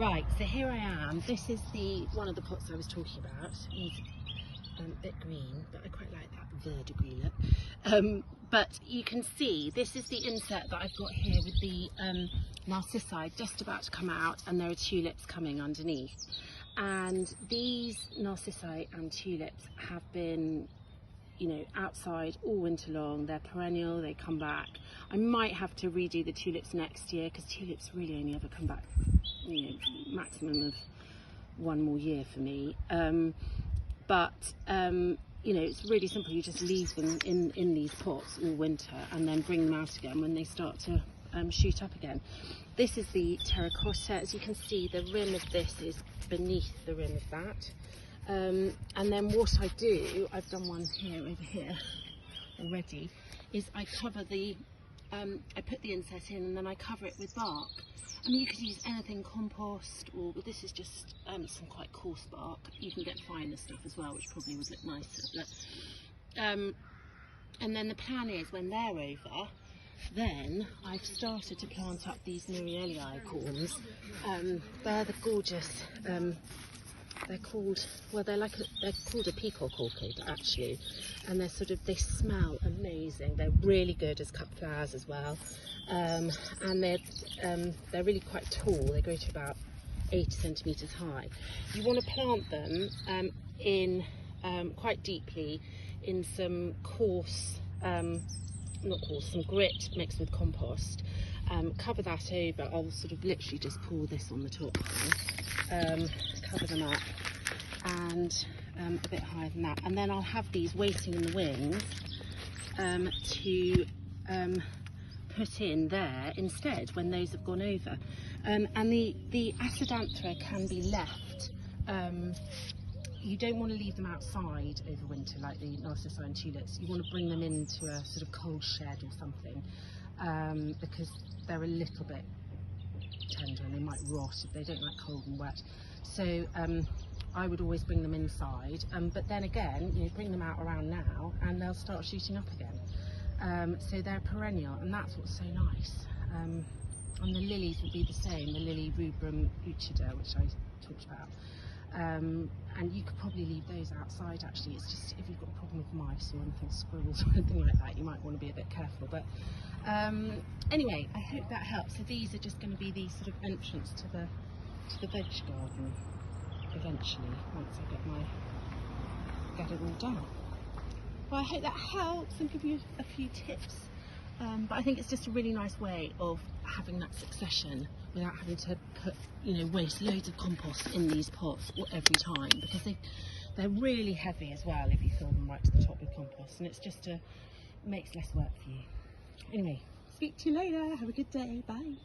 Right, so here I am. This is one of the pots I was talking about. It's a bit green, but I quite like that verdigris look. But you can see this is the insert that I've got here with the narcissi just about to come out, and there are tulips coming underneath. And these narcissi and tulips have been, you know, outside all winter long. They're perennial, they come back. I might have to redo the tulips next year because tulips really only ever come back, you know, maximum of one more year for me. You know, it's really simple. You just leave them in these pots all winter and then bring them out again when they start to shoot up again. This is the terracotta. As you can see, the rim of this is beneath the rim of that. And then what I do, I've done one here over here already, is I cover the, I put the insert in and then I cover it with bark. I mean, you could use anything, compost, or this is just some quite coarse bark. You can get finer stuff as well, which probably would look nicer. But, and then the plan is when they're over, then I've started to plant up these Murielii corms. They're the gorgeous, they're called, well, they're called a peacock orchid actually, and they smell amazing. They're really good as cut flowers as well, and they're really quite tall. They grow to about 8 centimetres high. You want to plant them in quite deeply in some coarse, some grit mixed with compost. Cover that over. I'll sort of literally just pour this on the top now. Cover them up, and a bit higher than that, and then I'll have these waiting in the wings to put in there instead when those have gone over. And the Acidanthera can be left. You don't want to leave them outside over winter like the narcissi and tulips. You want to bring them into a sort of cold shed or something, because they're a little bit tender and they might rot if they don't like cold and wet. So I would always bring them inside, but then again, you know, bring them out around now and they'll start shooting up again. So they're perennial, and that's what's so nice. And the lilies will be the same, the lily rubrum lucida, which I talked about. And you could probably leave those outside actually. It's just if you've got a problem with mice or anything, squirrels or anything like that, you might want to be a bit careful. But anyway, I hope that helps. So these are just going to be the sort of entrance to the veg garden eventually, once I get it all done. Well, I hope that helps and give you a few tips. But I think it's just a really nice way of having that succession without having to put, you know, waste loads of compost in these pots every time, because they're really heavy as well if you fill them right to the top with compost, and it's just makes less work for you. Anyway, speak to you later. Have a good day. Bye.